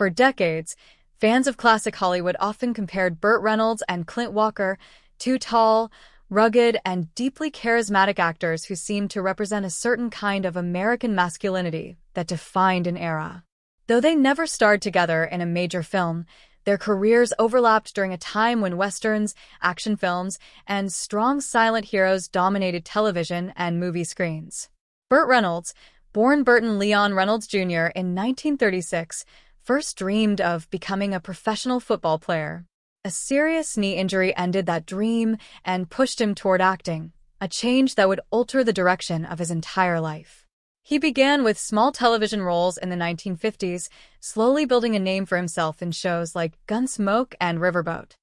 For decades, fans of classic Hollywood often compared Burt Reynolds and Clint Walker, two tall, rugged, and deeply charismatic actors who seemed to represent a certain kind of American masculinity that defined an era. Though they never starred together in a major film, their careers overlapped during a time when westerns, action films, and strong silent heroes dominated television and movie screens. Burt Reynolds, born Burton Leon Reynolds Jr. in 1936, first dreamed of becoming a professional football player. A serious knee injury ended that dream and pushed him toward acting, a change that would alter the direction of his entire life. He began with small television roles in the 1950s, slowly building a name for himself in shows like Gunsmoke and Riverboat.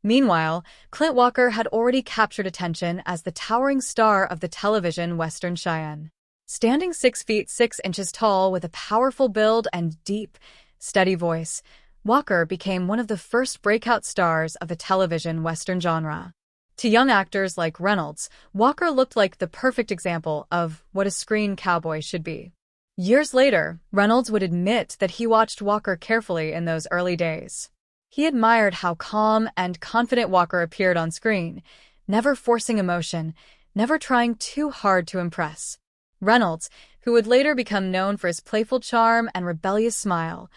Meanwhile, Clint Walker had already captured attention as the towering star of the television Western Cheyenne. Standing 6 feet 6 inches tall with a powerful build and deep, steady voice, Walker became one of the first breakout stars of the television Western genre. To young actors like Reynolds, Walker looked like the perfect example of what a screen cowboy should be. Years later, Reynolds would admit that he watched Walker carefully in those early days. He admired how calm and confident Walker appeared on screen, never forcing emotion, never trying too hard to impress. Reynolds, who would later become known for his playful charm and rebellious smile,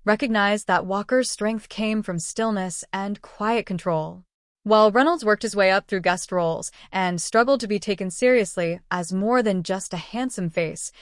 recognized that Walker's strength came from stillness and quiet control. While Reynolds worked his way up through guest roles and struggled to be taken seriously as more than just a handsome face,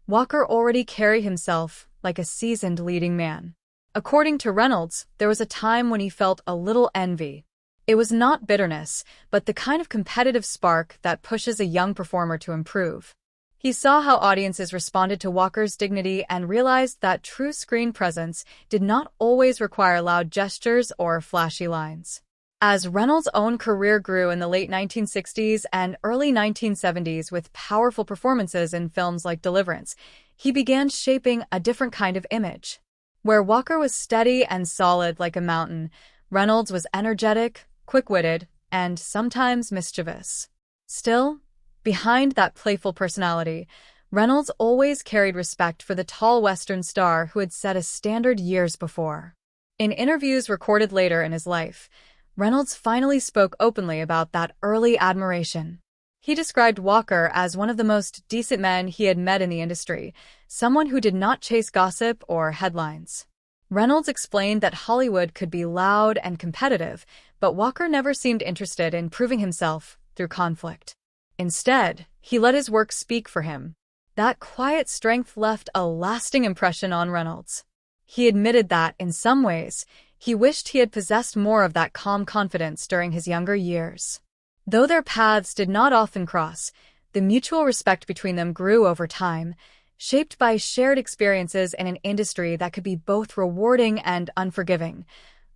Walker already carried himself like a seasoned leading man. According to Reynolds, there was a time when he felt a little envy. It was not bitterness, but the kind of competitive spark that pushes a young performer to improve. He saw how audiences responded to Walker's dignity and realized that true screen presence did not always require loud gestures or flashy lines. As Reynolds' own career grew in the late 1960s and early 1970s with powerful performances in films like Deliverance, he began shaping a different kind of image. Where Walker was steady and solid like a mountain, Reynolds was energetic, quick-witted, and sometimes mischievous. Still, behind that playful personality, Reynolds always carried respect for the tall Western star who had set a standard years before. In interviews recorded later in his life, Reynolds finally spoke openly about that early admiration. He described Walker as one of the most decent men he had met in the industry, someone who did not chase gossip or headlines. Reynolds explained that Hollywood could be loud and competitive, but Walker never seemed interested in proving himself through conflict. Instead, he let his work speak for him. That quiet strength left a lasting impression on Reynolds. He admitted that, in some ways, he wished he had possessed more of that calm confidence during his younger years. Though their paths did not often cross, the mutual respect between them grew over time, shaped by shared experiences in an industry that could be both rewarding and unforgiving.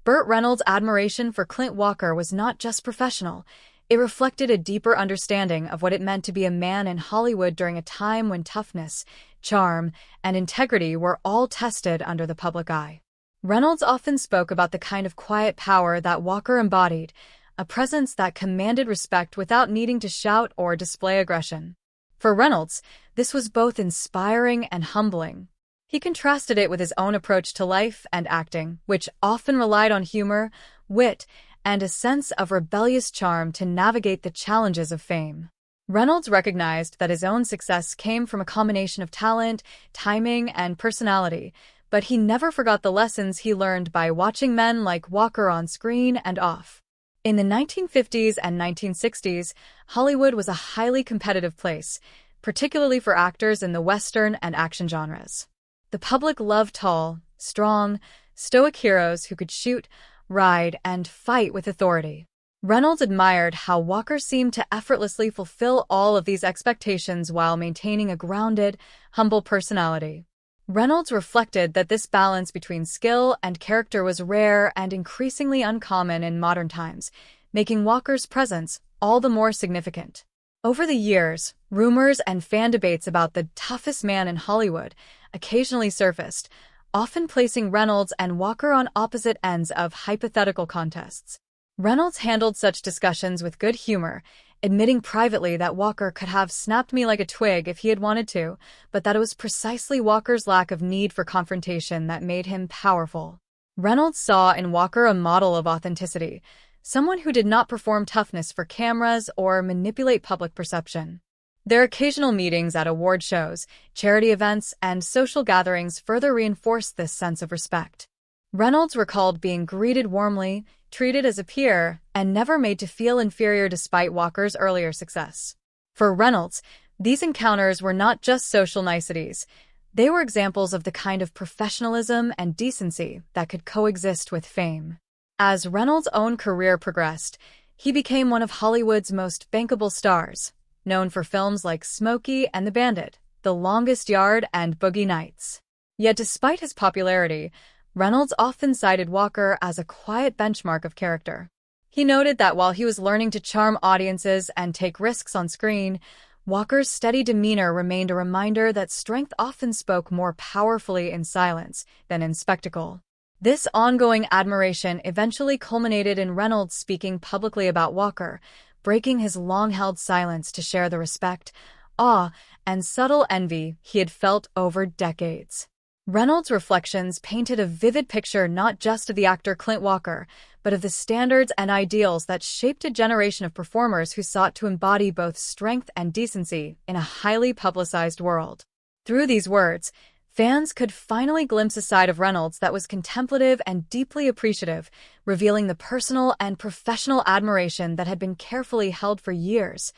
Burt Reynolds' admiration for Clint Walker was not just professional. It reflected a deeper understanding of what it meant to be a man in Hollywood during a time when toughness, charm, and integrity were all tested under the public eye. Reynolds often spoke about the kind of quiet power that Walker embodied, a presence that commanded respect without needing to shout or display aggression. For Reynolds, this was both inspiring and humbling. He contrasted it with his own approach to life and acting, which often relied on humor, wit, and a sense of rebellious charm to navigate the challenges of fame. Reynolds recognized that his own success came from a combination of talent, timing, and personality, but he never forgot the lessons he learned by watching men like Walker on screen and off. In the 1950s and 1960s, Hollywood was a highly competitive place, particularly for actors in the Western and action genres. The public loved tall, strong, stoic heroes who could shoot, ride, and fight with authority. Reynolds admired how Walker seemed to effortlessly fulfill all of these expectations while maintaining a grounded, humble personality. Reynolds reflected that this balance between skill and character was rare and increasingly uncommon in modern times, making Walker's presence all the more significant. Over the years, rumors and fan debates about the toughest man in Hollywood occasionally surfaced, often placing Reynolds and Walker on opposite ends of hypothetical contests. Reynolds handled such discussions with good humor, admitting privately that Walker could have snapped me like a twig if he had wanted to, but that it was precisely Walker's lack of need for confrontation that made him powerful. Reynolds saw in Walker a model of authenticity, someone who did not perform toughness for cameras or manipulate public perception. Their occasional meetings at award shows, charity events, and social gatherings further reinforced this sense of respect. Reynolds recalled being greeted warmly, treated as a peer, and never made to feel inferior despite Walker's earlier success. For Reynolds, these encounters were not just social niceties. They were examples of the kind of professionalism and decency that could coexist with fame. As Reynolds' own career progressed, he became one of Hollywood's most bankable stars, known for films like Smokey and the Bandit, The Longest Yard, and Boogie Nights. Yet despite his popularity, Reynolds often cited Walker as a quiet benchmark of character. He noted that while he was learning to charm audiences and take risks on screen, Walker's steady demeanor remained a reminder that strength often spoke more powerfully in silence than in spectacle. This ongoing admiration eventually culminated in Reynolds speaking publicly about Walker, breaking his long-held silence to share the respect, awe, and subtle envy he had felt over decades. Reynolds' reflections painted a vivid picture not just of the actor Clint Walker, but of the standards and ideals that shaped a generation of performers who sought to embody both strength and decency in a highly publicized world. Through these words, fans could finally glimpse a side of Reynolds that was contemplative and deeply appreciative, revealing the personal and professional admiration that had been carefully held for years.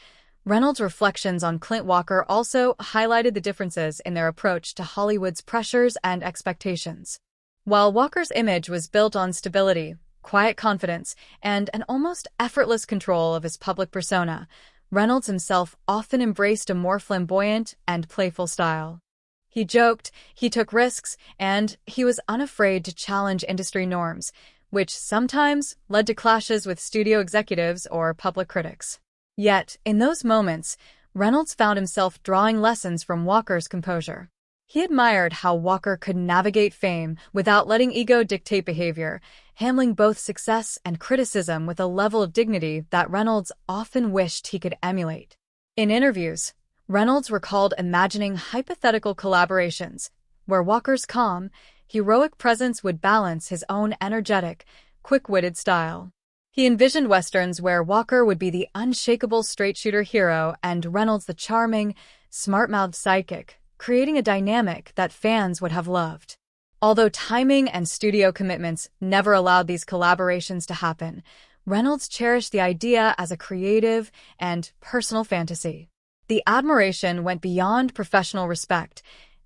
Reynolds' reflections on Clint Walker also highlighted the differences in their approach to Hollywood's pressures and expectations. While Walker's image was built on stability, quiet confidence, and an almost effortless control of his public persona, Reynolds himself often embraced a more flamboyant and playful style. He joked, he took risks, and he was unafraid to challenge industry norms, which sometimes led to clashes with studio executives or public critics. Yet, in those moments, Reynolds found himself drawing lessons from Walker's composure. He admired how Walker could navigate fame without letting ego dictate behavior, handling both success and criticism with a level of dignity that Reynolds often wished he could emulate. In interviews, Reynolds recalled imagining hypothetical collaborations, where Walker's calm, heroic presence would balance his own energetic, quick-witted style. He envisioned westerns where Walker would be the unshakable straight-shooter hero and Reynolds the charming, smart-mouthed sidekick, creating a dynamic that fans would have loved. Although timing and studio commitments never allowed these collaborations to happen, Reynolds cherished the idea as a creative and personal fantasy. The admiration went beyond professional respect.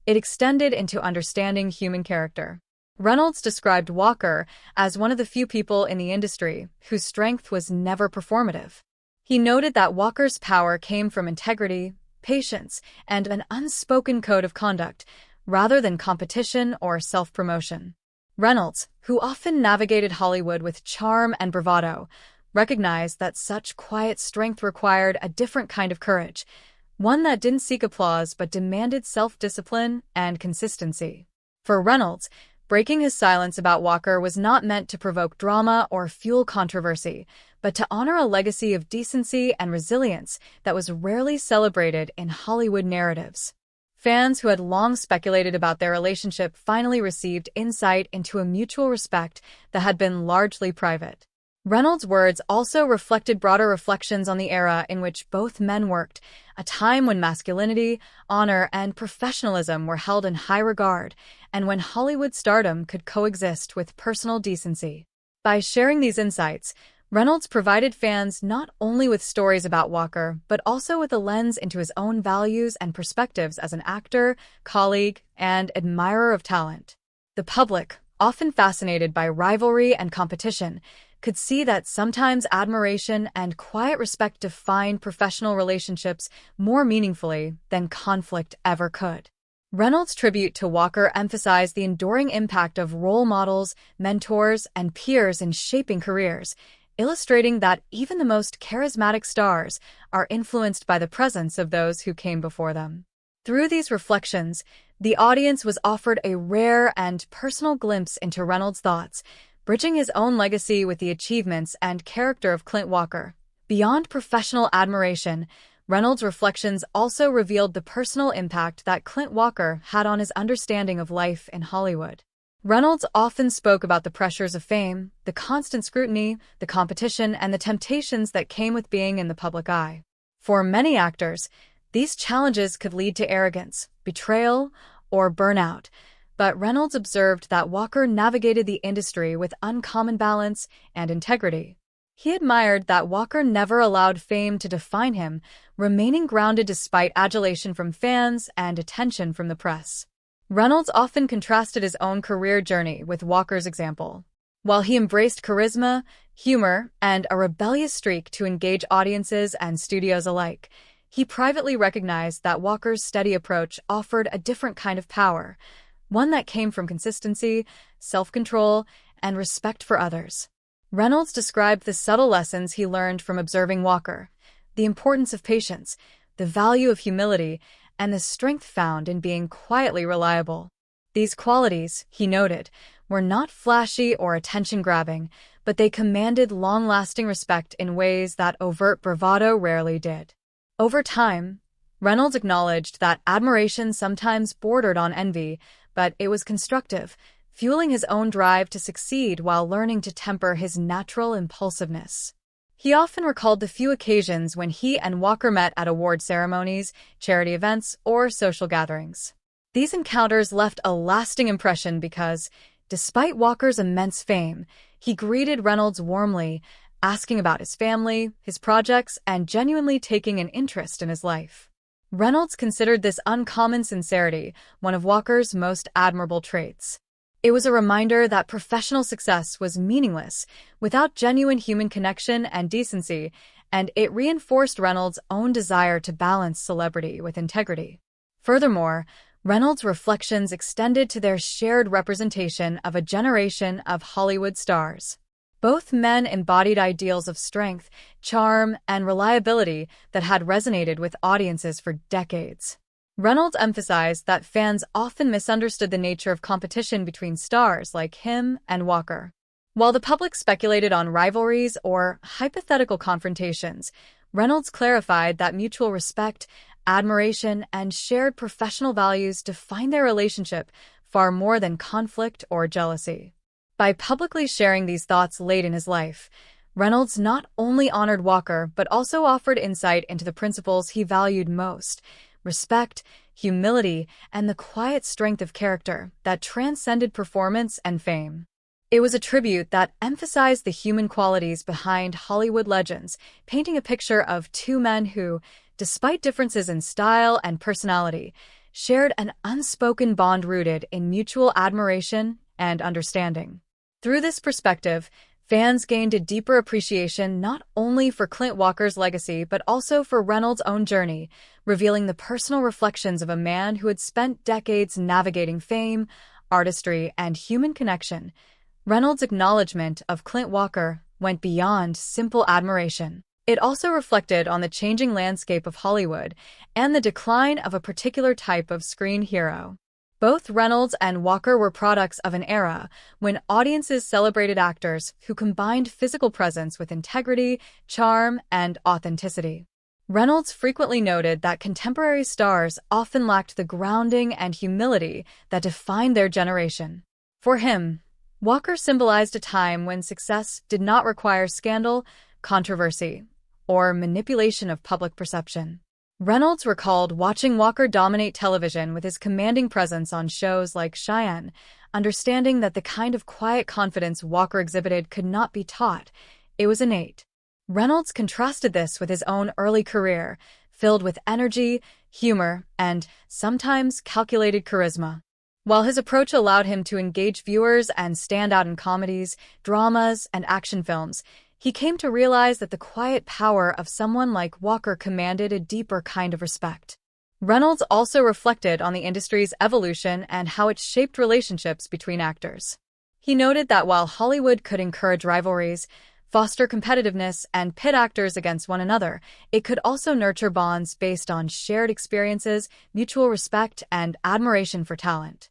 It extended into understanding human character. Reynolds described Walker as one of the few people in the industry whose strength was never performative. He noted that Walker's power came from integrity, patience, and an unspoken code of conduct, rather than competition or self-promotion. Reynolds, who often navigated Hollywood with charm and bravado, recognized that such quiet strength required a different kind of courage, one that didn't seek applause but demanded self-discipline and consistency. For Reynolds, breaking his silence about Walker was not meant to provoke drama or fuel controversy, but to honor a legacy of decency and resilience that was rarely celebrated in Hollywood narratives. Fans who had long speculated about their relationship finally received insight into a mutual respect that had been largely private. Reynolds' words also reflected broader reflections on the era in which both men worked, a time when masculinity, honor, and professionalism were held in high regard, and when Hollywood stardom could coexist with personal decency. By sharing these insights, Reynolds provided fans not only with stories about Walker, but also with a lens into his own values and perspectives as an actor, colleague, and admirer of talent. The public, often fascinated by rivalry and competition, could see that sometimes admiration and quiet respect define professional relationships more meaningfully than conflict ever could. Reynolds' tribute to Walker emphasized the enduring impact of role models, mentors, and peers in shaping careers, illustrating that even the most charismatic stars are influenced by the presence of those who came before them. Through these reflections, the audience was offered a rare and personal glimpse into Reynolds' thoughts, bridging his own legacy with the achievements and character of Clint Walker. Beyond professional admiration, Reynolds' reflections also revealed the personal impact that Clint Walker had on his understanding of life in Hollywood. Reynolds often spoke about the pressures of fame, the constant scrutiny, the competition, and the temptations that came with being in the public eye. For many actors, these challenges could lead to arrogance, betrayal, or burnout, but Reynolds observed that Walker navigated the industry with uncommon balance and integrity. He admired that Walker never allowed fame to define him, remaining grounded despite adulation from fans and attention from the press. Reynolds often contrasted his own career journey with Walker's example. While he embraced charisma, humor, and a rebellious streak to engage audiences and studios alike, he privately recognized that Walker's steady approach offered a different kind of power, one that came from consistency, self-control, and respect for others. Reynolds described the subtle lessons he learned from observing Walker, the importance of patience, the value of humility, and the strength found in being quietly reliable. These qualities, he noted, were not flashy or attention-grabbing, but they commanded long-lasting respect in ways that overt bravado rarely did. Over time, Reynolds acknowledged that admiration sometimes bordered on envy, but it was constructive, fueling his own drive to succeed while learning to temper his natural impulsiveness. He often recalled the few occasions when he and Walker met at award ceremonies, charity events, or social gatherings. These encounters left a lasting impression because, despite Walker's immense fame, he greeted Reynolds warmly, asking about his family, his projects, and genuinely taking an interest in his life. Reynolds considered this uncommon sincerity one of Walker's most admirable traits. It was a reminder that professional success was meaningless without genuine human connection and decency, and it reinforced Reynolds' own desire to balance celebrity with integrity. Furthermore, Reynolds' reflections extended to their shared representation of a generation of Hollywood stars. Both men embodied ideals of strength, charm, and reliability that had resonated with audiences for decades. Reynolds emphasized that fans often misunderstood the nature of competition between stars like him and Walker. While the public speculated on rivalries or hypothetical confrontations, Reynolds clarified that mutual respect, admiration, and shared professional values defined their relationship far more than conflict or jealousy. By publicly sharing these thoughts late in his life, Reynolds not only honored Walker but also offered insight into the principles he valued most: respect, humility, and the quiet strength of character that transcended performance and fame. It was a tribute that emphasized the human qualities behind Hollywood legends, painting a picture of two men who, despite differences in style and personality, shared an unspoken bond rooted in mutual admiration and understanding. Through this perspective, fans gained a deeper appreciation not only for Clint Walker's legacy but also for Reynolds' own journey, revealing the personal reflections of a man who had spent decades navigating fame, artistry, and human connection. Reynolds' acknowledgement of Clint Walker went beyond simple admiration. It also reflected on the changing landscape of Hollywood and the decline of a particular type of screen hero. Both Reynolds and Walker were products of an era when audiences celebrated actors who combined physical presence with integrity, charm, and authenticity. Reynolds frequently noted that contemporary stars often lacked the grounding and humility that defined their generation. For him, Walker symbolized a time when success did not require scandal, controversy, or manipulation of public perception. Reynolds recalled watching Walker dominate television with his commanding presence on shows like Cheyenne, understanding that the kind of quiet confidence Walker exhibited could not be taught. It was innate. Reynolds contrasted this with his own early career, filled with energy, humor, and, sometimes, calculated charisma. While his approach allowed him to engage viewers and stand out in comedies, dramas, and action films, he came to realize that the quiet power of someone like Walker commanded a deeper kind of respect. Reynolds also reflected on the industry's evolution and how it shaped relationships between actors. He noted that while Hollywood could encourage rivalries, foster competitiveness, and pit actors against one another, it could also nurture bonds based on shared experiences, mutual respect, and admiration for talent.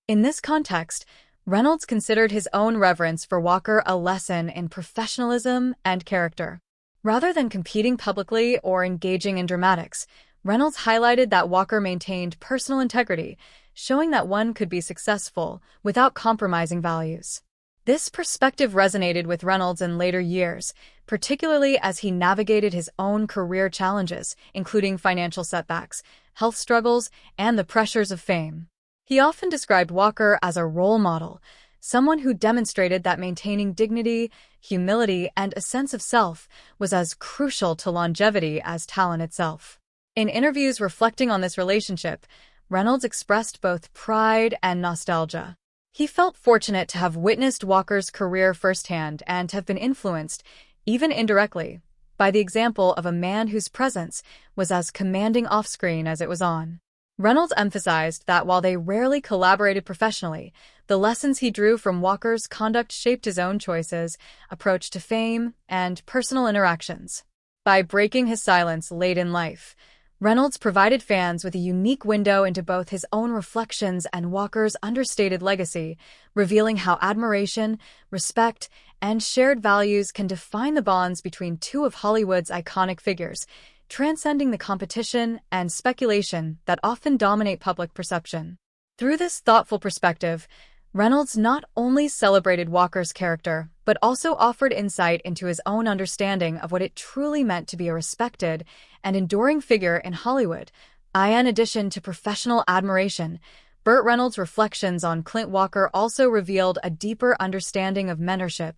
In this context, Reynolds considered his own reverence for Walker a lesson in professionalism and character. Rather than competing publicly or engaging in dramatics, Reynolds highlighted that Walker maintained personal integrity, showing that one could be successful without compromising values. This perspective resonated with Reynolds in later years, particularly as he navigated his own career challenges, including financial setbacks, health struggles, and the pressures of fame. He often described Walker as a role model, someone who demonstrated that maintaining dignity, humility, and a sense of self was as crucial to longevity as talent itself. In interviews reflecting on this relationship, Reynolds expressed both pride and nostalgia. He felt fortunate to have witnessed Walker's career firsthand and have been influenced, even indirectly, by the example of a man whose presence was as commanding off-screen as it was on. Reynolds emphasized that while they rarely collaborated professionally, the lessons he drew from Walker's conduct shaped his own choices, approach to fame, and personal interactions. By breaking his silence late in life, Reynolds provided fans with a unique window into both his own reflections and Walker's understated legacy, revealing how admiration, respect, and shared values can define the bonds between two of Hollywood's iconic figures, transcending the competition and speculation that often dominate public perception. Through this thoughtful perspective, Reynolds not only celebrated Walker's character, but also offered insight into his own understanding of what it truly meant to be a respected and enduring figure in Hollywood. In addition to professional admiration, Burt Reynolds' reflections on Clint Walker also revealed a deeper understanding of mentorship,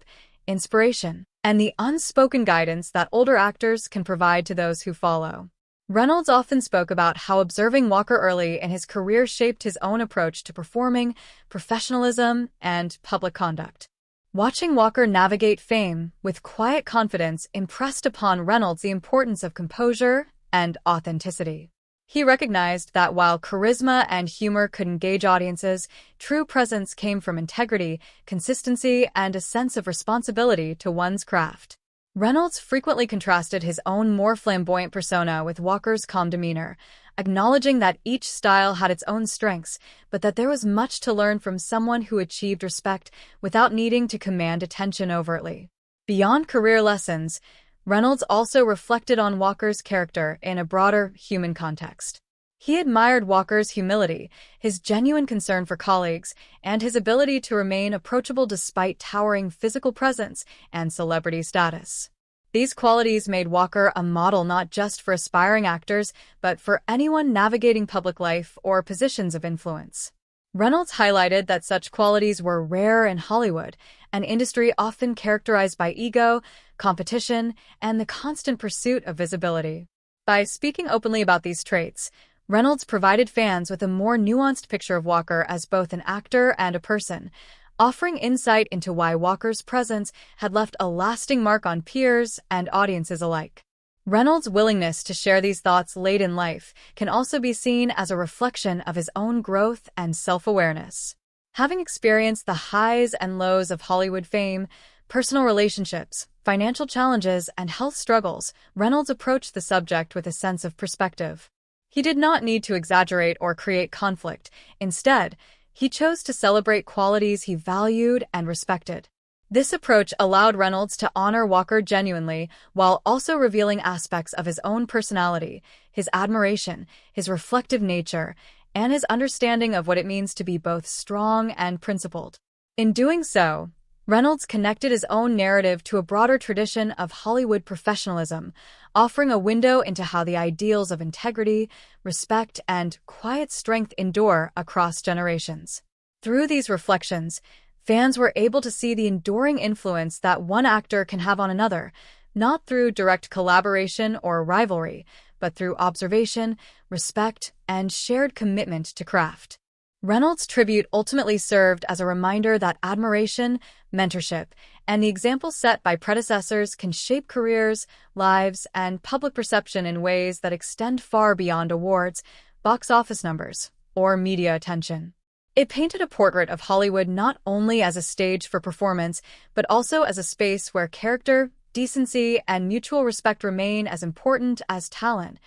inspiration, and the unspoken guidance that older actors can provide to those who follow. Reynolds often spoke about how observing Walker early in his career shaped his own approach to performing, professionalism, and public conduct. Watching Walker navigate fame with quiet confidence impressed upon Reynolds the importance of composure and authenticity. He recognized that while charisma and humor could engage audiences, true presence came from integrity, consistency, and a sense of responsibility to one's craft. Reynolds frequently contrasted his own more flamboyant persona with Walker's calm demeanor, acknowledging that each style had its own strengths, but that there was much to learn from someone who achieved respect without needing to command attention overtly. Beyond career lessons, Reynolds also reflected on Walker's character in a broader human context. He admired Walker's humility, his genuine concern for colleagues, and his ability to remain approachable despite towering physical presence and celebrity status. These qualities made Walker a model not just for aspiring actors, but for anyone navigating public life or positions of influence. Reynolds highlighted that such qualities were rare in Hollywood, an industry often characterized by ego, competition, and the constant pursuit of visibility. By speaking openly about these traits, Reynolds provided fans with a more nuanced picture of Walker as both an actor and a person, offering insight into why Walker's presence had left a lasting mark on peers and audiences alike. Reynolds' willingness to share these thoughts late in life can also be seen as a reflection of his own growth and self-awareness. Having experienced the highs and lows of Hollywood fame, personal relationships, financial challenges, and health struggles, Reynolds approached the subject with a sense of perspective. He did not need to exaggerate or create conflict. Instead, he chose to celebrate qualities he valued and respected. This approach allowed Reynolds to honor Walker genuinely while also revealing aspects of his own personality, his admiration, his reflective nature, and his understanding of what it means to be both strong and principled. In doing so, Reynolds connected his own narrative to a broader tradition of Hollywood professionalism, offering a window into how the ideals of integrity, respect, and quiet strength endure across generations. Through these reflections, fans were able to see the enduring influence that one actor can have on another, not through direct collaboration or rivalry, but through observation, respect, and shared commitment to craft. Reynolds' tribute ultimately served as a reminder that admiration, mentorship, and the example set by predecessors can shape careers, lives, and public perception in ways that extend far beyond awards, box office numbers, or media attention. It painted a portrait of Hollywood not only as a stage for performance, but also as a space where character, decency, and mutual respect remain as important as talent.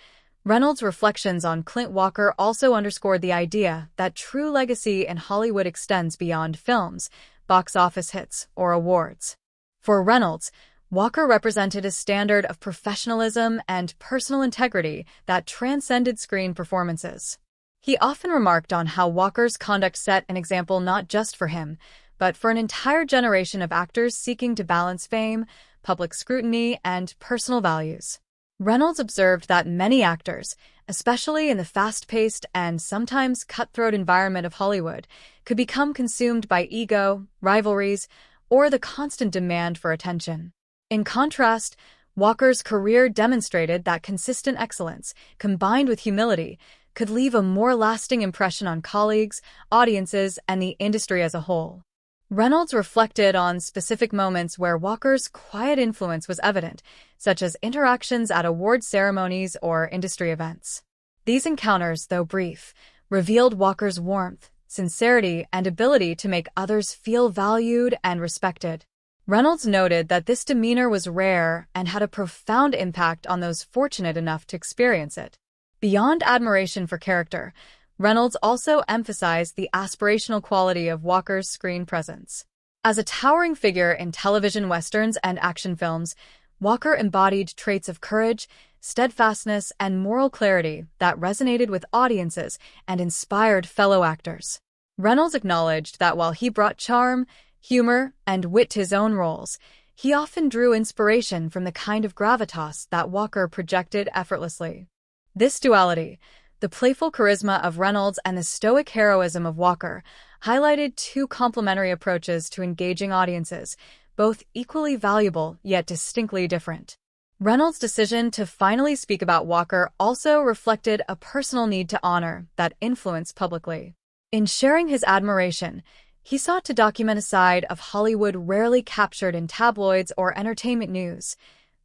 Reynolds' reflections on Clint Walker also underscored the idea that true legacy in Hollywood extends beyond films, box office hits, or awards. For Reynolds, Walker represented a standard of professionalism and personal integrity that transcended screen performances. He often remarked on how Walker's conduct set an example not just for him, but for an entire generation of actors seeking to balance fame, public scrutiny, and personal values. Reynolds observed that many actors, especially in the fast-paced and sometimes cutthroat environment of Hollywood, could become consumed by ego, rivalries, or the constant demand for attention. In contrast, Walker's career demonstrated that consistent excellence, combined with humility, could leave a more lasting impression on colleagues, audiences, and the industry as a whole. Reynolds reflected on specific moments where Walker's quiet influence was evident, such as interactions at award ceremonies or industry events. These encounters, though brief, revealed Walker's warmth, sincerity, and ability to make others feel valued and respected. Reynolds noted that this demeanor was rare and had a profound impact on those fortunate enough to experience it. Beyond admiration for character, Reynolds also emphasized the aspirational quality of Walker's screen presence. As a towering figure in television westerns and action films, Walker embodied traits of courage, steadfastness, and moral clarity that resonated with audiences and inspired fellow actors. Reynolds acknowledged that while he brought charm, humor, and wit to his own roles, he often drew inspiration from the kind of gravitas that Walker projected effortlessly. This duality, the playful charisma of Reynolds and the stoic heroism of Walker, highlighted two complementary approaches to engaging audiences, both equally valuable yet distinctly different. Reynolds' decision to finally speak about Walker also reflected a personal need to honor that influence publicly. In sharing his admiration, he sought to document a side of Hollywood rarely captured in tabloids or entertainment news,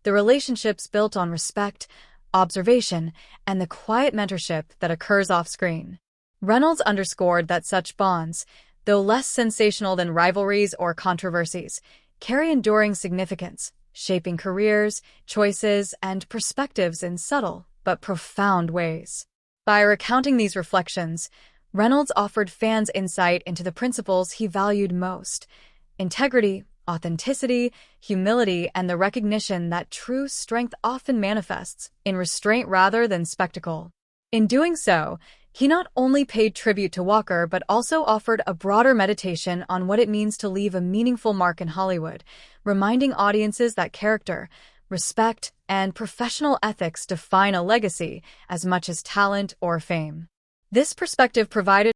the relationships built on respect, observation, and the quiet mentorship that occurs off-screen. Reynolds underscored that such bonds, though less sensational than rivalries or controversies, carry enduring significance, shaping careers, choices, and perspectives in subtle but profound ways. By recounting these reflections, Reynolds offered fans insight into the principles he valued most: integrity, authenticity, humility, and the recognition that true strength often manifests in restraint rather than spectacle. In doing so, he not only paid tribute to Walker but also offered a broader meditation on what it means to leave a meaningful mark in Hollywood, reminding audiences that character, respect, and professional ethics define a legacy as much as talent or fame. This perspective provided